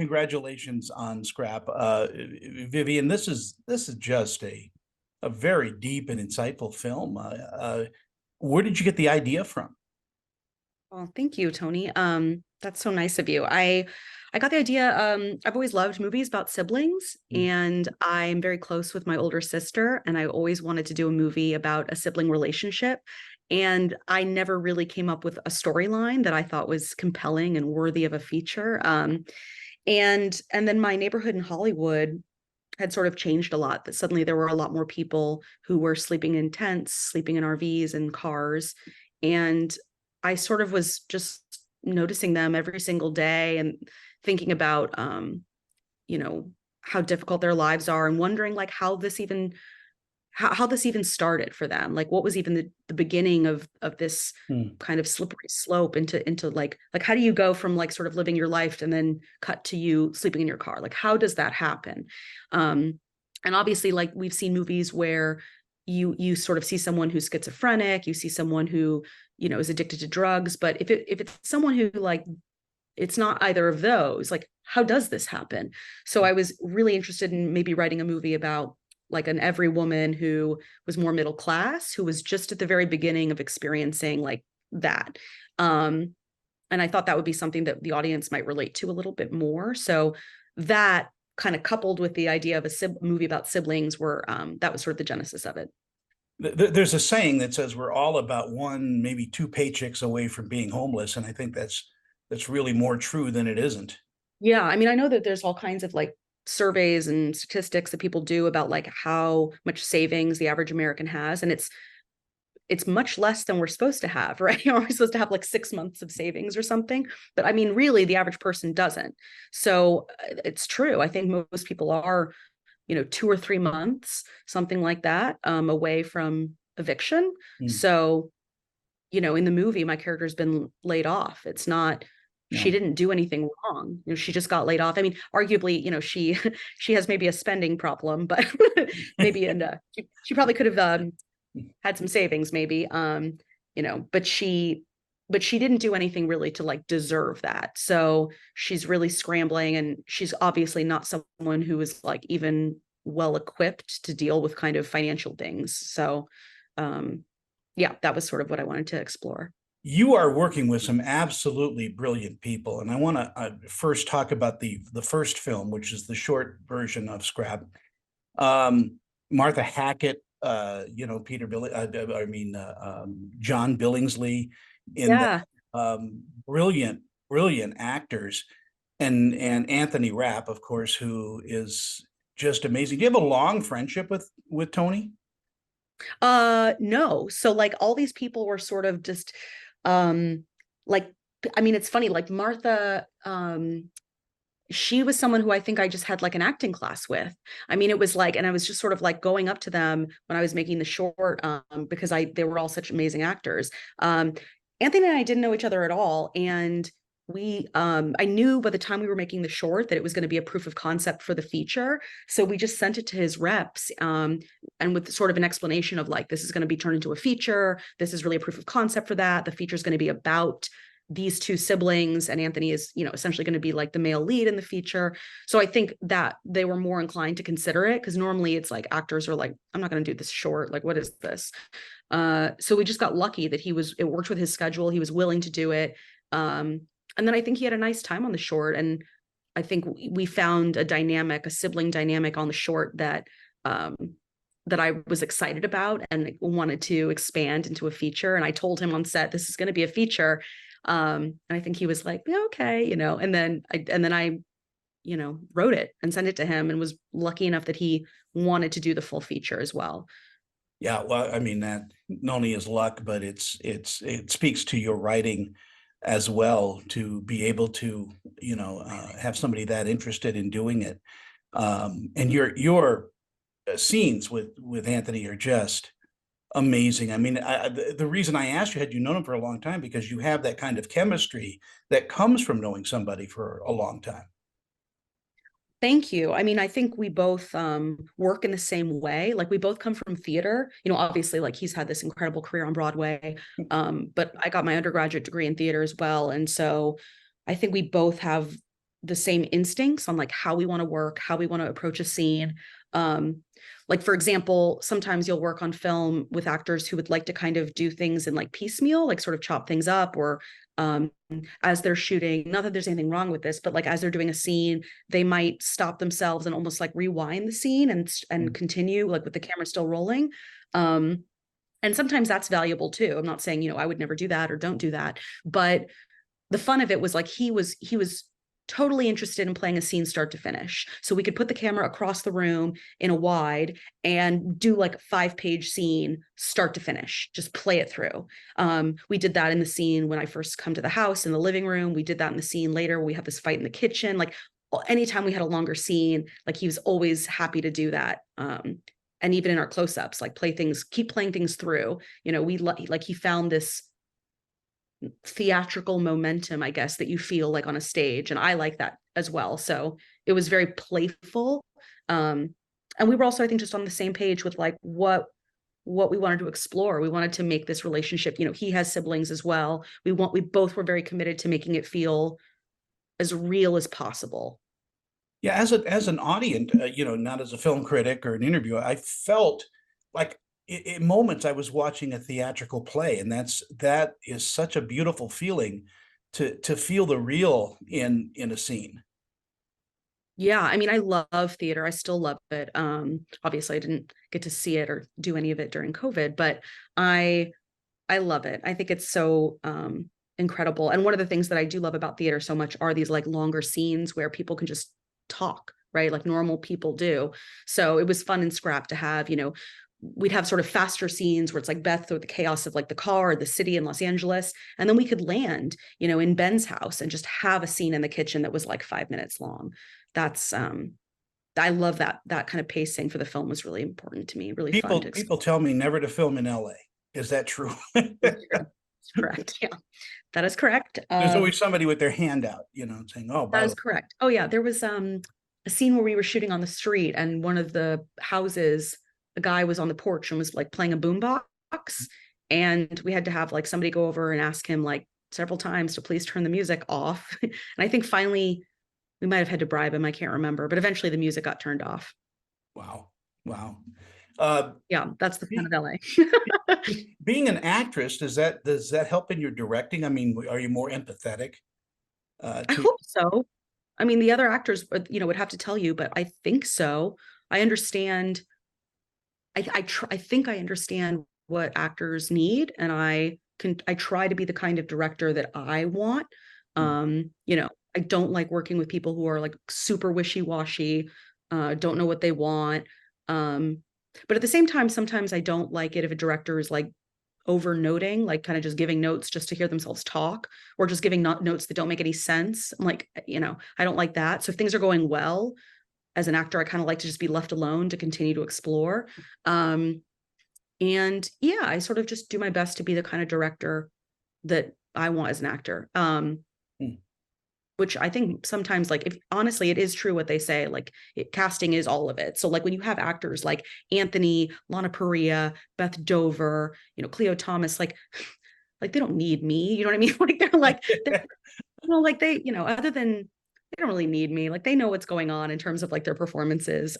congratulations on Scrap. Vivian, this is just a very deep and insightful film. Where did you get the idea from? Well, thank you, Tony. That's so nice of you. I got the idea. I've always loved movies about siblings, Mm. and I'm very close with my older sister, and I always wanted to do a movie about a sibling relationship. And I never really came up with a storyline that I thought was compelling and worthy of a feature. And then my neighborhood in Hollywood had sort of changed a lot. That suddenly there were a lot more people who were sleeping in tents, sleeping in RVs and cars. And I sort of was just noticing them every single day and thinking about you know, how difficult their lives are and wondering like how this even started for them. Like what was even the beginning of this Mm. kind of slippery slope into like how do you go from like sort of living your life and then cut to you sleeping in your car? Like how does that happen? Um, and obviously like we've seen movies where you sort of see someone who's schizophrenic, you see someone who, is addicted to drugs, but if it's someone who like it's not either of those, like how does this happen? So I was really interested in maybe writing a movie about like an every woman who was more middle class, who was just at the very beginning of experiencing like that. um and I thought that would be something that the audience might relate to a little bit more. So that kind of coupled with the idea of a movie about siblings were that was sort of the genesis of it. There's a saying that says we're all about one, maybe two paychecks away from being homeless, and I think that's really more true than it isn't. Yeah, I mean, I know that there's all kinds of like surveys and statistics that people do about like how much savings the average American has, and it's much less than we're supposed to have, right? We're supposed to have like 6 months of savings or something, but I mean, really, the average person doesn't. So it's true. I think most people are, 2 or 3 months, something like that, away from eviction. Mm. So in the movie, my character's been laid off. It's not, she No. didn't do anything wrong. She just got laid off. I mean, arguably, she she has maybe a spending problem, but maybe and she probably could have had some savings, maybe. But she didn't do anything really to like deserve that. So she's really scrambling, and she's obviously not someone who is like even well equipped to deal with kind of financial things. So um yeah, that was sort of what I wanted to explore. You are working with some absolutely brilliant people, and I want to first talk about the first film, which is the short version of Scrap. Martha Hackett, Peter Bill, I mean John Billingsley in that. Yeah. Brilliant, brilliant actors, and Anthony Rapp, of course, who is just amazing. Do you have a long friendship with Tony? No. So like all these people were sort of just um like I mean it's funny like Martha she was someone who I think I just had like an acting class with. I mean, it was like, and I was just sort of like going up to them when I was making the short, because they were all such amazing actors. Anthony and I didn't know each other at all, and I knew by the time we were making the short that it was going to be a proof of concept for the feature. So we just sent it to his reps, and with sort of an explanation of like, this is going to be turned into a feature. This is really a proof of concept for that. The feature is going to be about these two siblings, and Anthony is, essentially going to be like the male lead in the feature. So I think that they were more inclined to consider it, because normally it's like actors are like, I'm not going to do this short. Like, what is this? So we just got lucky that it worked with his schedule. He was willing to do it. And then I think he had a nice time on the short. And I think we found a sibling dynamic on the short that I was excited about and wanted to expand into a feature. And I told him on set, this is going to be a feature. And I think he was like, yeah, okay, and then I wrote it and sent it to him, and was lucky enough that he wanted to do the full feature as well. Yeah, well, I mean that not only is luck, but it speaks to your writing as well to be able to have somebody that interested in doing it. And your scenes with Anthony are just amazing. I mean, the reason I asked you, had you known him for a long time, because you have that kind of chemistry that comes from knowing somebody for a long time. Thank you. I mean, I think we both work in the same way. Like we both come from theater. Obviously, like he's had this incredible career on Broadway, but I got my undergraduate degree in theater as well, and so I think we both have the same instincts on like how we want to work, how we want to approach a scene. Like for example, sometimes you'll work on film with actors who would like to kind of do things in like piecemeal, like sort of chop things up, or as they're shooting, not that there's anything wrong with this, but like as they're doing a scene, they might stop themselves and almost like rewind the scene and continue like with the camera still rolling. And sometimes that's valuable too. I'm not saying, I would never do that or don't do that, but the fun of it was like he was totally interested in playing a scene start to finish. So we could put the camera across the room in a wide and do like a 5-page scene start to finish, just play it through. We did that in the scene when I first come to the house in the living room. We did that in the scene later. We had this fight in the kitchen. Like anytime we had a longer scene, like he was always happy to do that. And even in our close-ups, like keep playing things through. He found this theatrical momentum, I guess, that you feel like on a stage. And I like that as well. So it was very playful. And we were also, I think, just on the same page with like what we wanted to explore. We wanted to make this relationship, he has siblings as well. We both were very committed to making it feel as real as possible. Yeah, as an audience, not as a film critic or an interviewer, I felt like in moments I was watching a theatrical play, and that is such a beautiful feeling to feel the real in a scene. Yeah, I mean, I love theater. I still love it. Obviously, I didn't get to see it or do any of it during COVID, but I love it. I think it's so incredible. And one of the things that I do love about theater so much are these like longer scenes where people can just talk, right? Like normal people do. So it was fun in Scrap to have, we'd have sort of faster scenes where it's like Beth or the chaos of like the car or the city in Los Angeles. And then we could land, in Ben's house and just have a scene in the kitchen that was like 5 minutes long. That's I love that kind of pacing for the film was really important to me, really fun to explore. People tell me never to film in LA. Is that true? That's correct. Yeah, that is correct. There's always somebody with their hand out, saying, "Oh, That by is correct. Oh yeah, there was a scene where we were shooting on the street, and one of the houses, a guy was on the porch and was like playing a boombox, and we had to have like somebody go over and ask him like several times to please turn the music off. And I think finally we might have had to bribe him. I can't remember, but eventually the music got turned off. Wow, wow." Yeah, that's the fun of LA. Being an actress, does that help in your directing? I mean, are you more empathetic? I hope so. I mean, the other actors, would have to tell you, but I think so. I understand. I think I understand what actors need, and I try to be the kind of director that I want. I don't like working with people who are like super wishy-washy, don't know what they want. But at the same time, sometimes I don't like it if a director is like over noting, like kind of just giving notes just to hear themselves talk, or just giving notes that don't make any sense. I'm like, I don't like that. So if things are going well, as an actor, I kind of like to just be left alone to continue to explore. And yeah, I sort of just do my best to be the kind of director that I want as an actor. Which I think sometimes, like, if honestly, it is true what they say, like casting is all of it. So like when you have actors like Anthony, Lana Parrilla, Beth Dover, Cleo Thomas, like they don't need me. You know what I mean? Like other than they don't really need me. Like they know what's going on in terms of like their performances.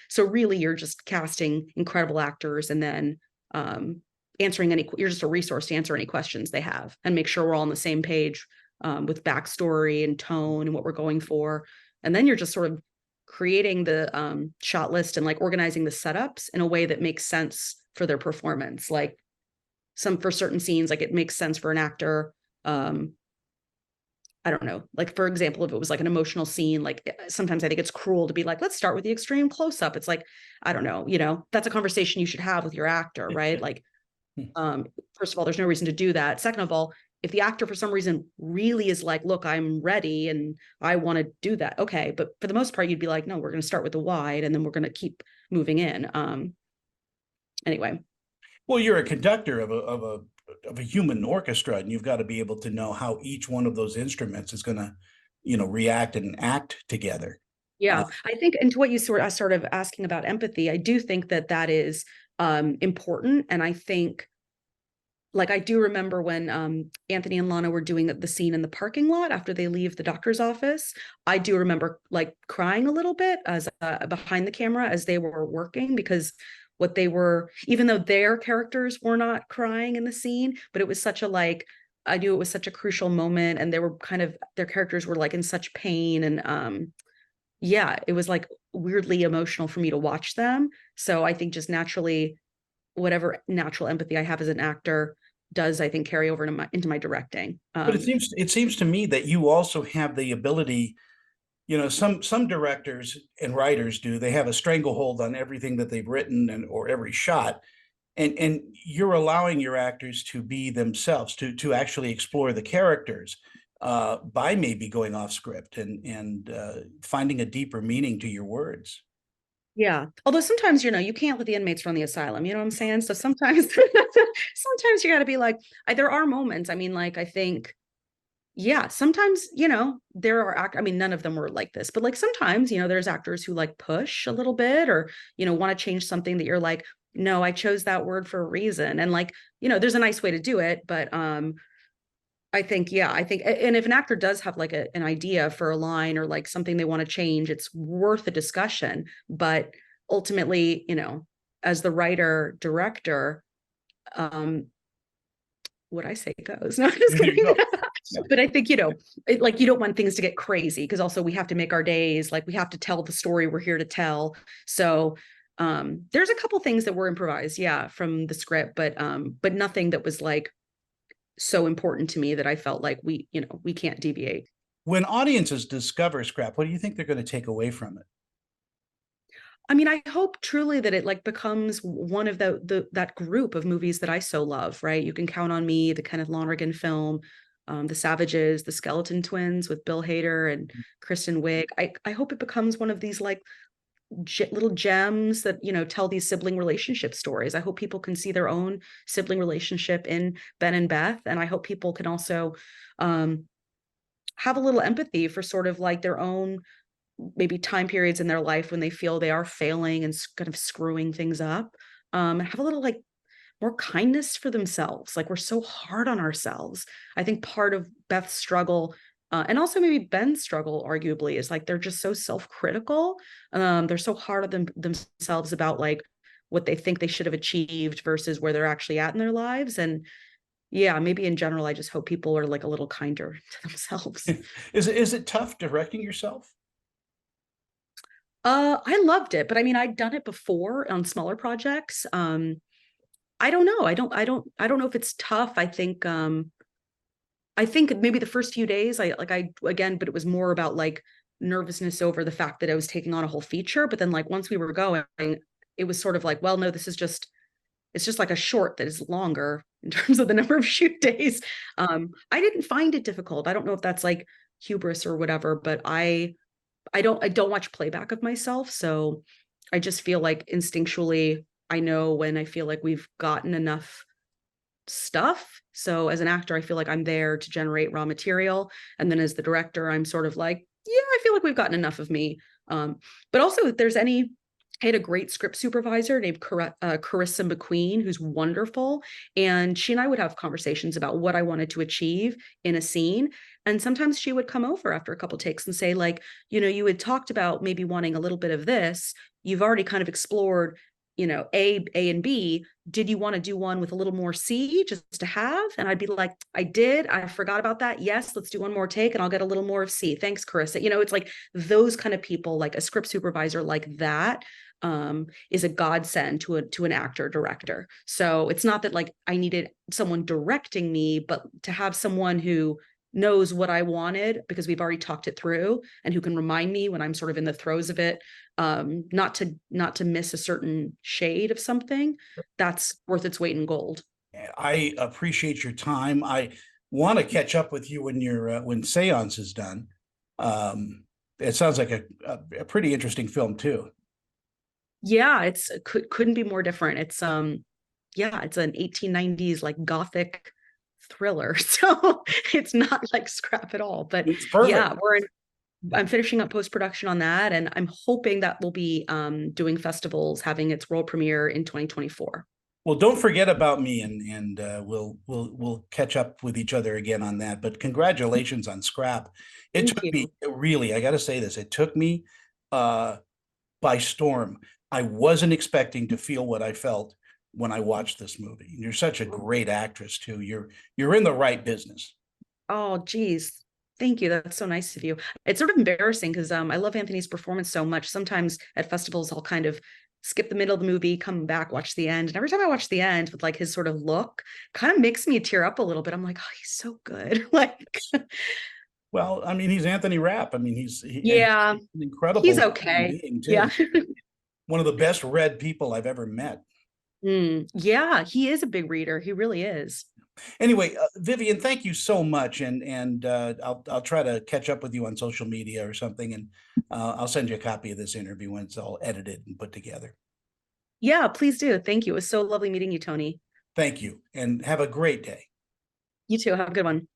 So really you're just casting incredible actors and then you're just a resource to answer any questions they have and make sure we're all on the same page with backstory and tone and what we're going for. And then you're just sort of creating the shot list and like organizing the setups in a way that makes sense for their performance. Like for certain scenes, like it makes sense for an actor. I don't know, like for example, if it was like an emotional scene, like sometimes I think it's cruel to be like, let's start with the extreme close up. It's like, I don't know, that's a conversation you should have with your actor, right? Like, first of all, there's no reason to do that. Second of all, if the actor for some reason really is like, look, I'm ready and I want to do that. Okay. But for the most part, you'd be like, no, we're going to start with the wide and then we're going to keep moving in. Anyway. Well, you're a conductor of a human orchestra, and you've got to be able to know how each one of those instruments is going to, react and act together. Yeah, I think, and to what you sort of asking about empathy, I do think that is important. And I think like I do remember when Anthony and Lana were doing the scene in the parking lot after they leave the doctor's office. I do remember like crying a little bit as behind the camera as they were working, because what they were, even though their characters were not crying in the scene, but it was such a like, I knew it was such a crucial moment, and they were kind of, their characters were like in such pain, and yeah, it was like weirdly emotional for me to watch them. So I think just naturally, whatever natural empathy I have as an actor does, I think, carry over into my directing. But it seems to me that you also have the ability, some directors and writers do, they have a stranglehold on everything that they've written and or every shot. And you're allowing your actors to be themselves, to actually explore the characters by maybe going off script and finding a deeper meaning to your words. Yeah. Although sometimes, you can't let the inmates run the asylum. You know what I'm saying? So sometimes, sometimes you got to be like, there are moments. I mean, like, I think, yeah, sometimes, there are I mean, none of them were like this, but like sometimes, there's actors who like push a little bit, or, want to change something that you're like, no, I chose that word for a reason. And like, there's a nice way to do it, but I think, yeah, and if an actor does have like an idea for a line or like something they want to change, it's worth a discussion. But ultimately, as the writer director, um, what I say goes. No, I'm just There you kidding. go. Yeah. But I think, like, you don't want things to get crazy, because also we have to make our days, like we have to tell the story we're here to tell. So there's a couple things that were improvised, yeah, from the script, but nothing that was like so important to me that I felt like we can't deviate. When audiences discover Scrap, what do you think they're going to take away from it? I mean, I hope truly that it like becomes one of that group of movies that I so love, right? You Can Count on Me, the Kenneth Lonergan film, The Savages, The Skeleton Twins with Bill Hader and Kristen Wiig. I hope it becomes one of these like little gems that tell these sibling relationship stories. I hope people can see their own sibling relationship in Ben and Beth, and I hope people can also um, have a little empathy for sort of like their own maybe time periods in their life when they feel they are failing and kind of screwing things up. And have a little like more kindness for themselves. Like, we're so hard on ourselves. I think part of Beth's struggle, and also maybe Ben's struggle, arguably, is like they're just so self-critical. They're so hard on themselves about like what they think they should have achieved versus where they're actually at in their lives. And yeah, maybe in general, I just hope people are like a little kinder to themselves. Is it tough directing yourself? I loved it, but I mean, I'd done it before on smaller projects. I don't know. I don't know if it's tough. I think maybe the first few days, again, but it was more about like nervousness over the fact that I was taking on a whole feature. But then like once we were going, it was sort of like, well, no, it's just like a short that is longer in terms of the number of shoot days. I didn't find it difficult. I don't know if that's like hubris or whatever, but I don't watch playback of myself. So I just feel like instinctually I know when I feel like we've gotten enough stuff. So as an actor, I feel like I'm there to generate raw material. And then as the director, I'm sort of like, yeah, I feel like we've gotten enough of me. But also, if there's any, I had a great script supervisor named Carissa McQueen, who's wonderful. And she and I would have conversations about what I wanted to achieve in a scene. And sometimes she would come over after a couple takes and say, like, you had talked about maybe wanting a little bit of this. You've already kind of explored, A and B. Did you want to do one with a little more C just to have? And I'd be like, I did. I forgot about that. Yes, let's do one more take and I'll get a little more of C. Thanks, Carissa. It's like those kind of people, like a script supervisor like that, is a godsend to an actor director. So it's not that like I needed someone directing me, but to have someone who knows what I wanted because we've already talked it through, and who can remind me when I'm sort of in the throes of it, not to miss a certain shade of something. That's worth its weight in gold. I appreciate your time. I want to catch up with you when Seance is done. It sounds like a pretty interesting film too. Yeah, couldn't be more different. Yeah, it's an 1890s like gothic thriller. So it's not like Scrap at all. But It's perfect. yeah, I'm finishing up post-production on that, and I'm hoping that we'll be doing festivals, having its world premiere in 2024. Well, don't forget about me, and we'll catch up with each other again on that. But congratulations on Scrap. It Thank took me you. really, I got to say this, it took me uh, by storm. I wasn't expecting to feel what I felt when I watched this movie. You're such a great actress too. You're in the right business. Oh, geez. Thank you. That's so nice of you. It's sort of embarrassing because I love Anthony's performance so much. Sometimes at festivals, I'll kind of skip the middle of the movie, come back, watch the end. And every time I watch the end with like his sort of look, kind of makes me tear up a little bit. I'm like, oh, he's so good. Like, Well, I mean, he's Anthony Rapp. I mean, and he's yeah, an he's incredible human okay. being Yeah. too. One of the best read people I've ever met. Yeah, he is a big reader. He really is. Anyway, Vivian, thank you so much, and I'll try to catch up with you on social media or something, and I'll send you a copy of this interview when it's all edited and put together. Yeah, please do. Thank you. It was so lovely meeting you, Tony. Thank you, and have a great day. You too. Have a good one.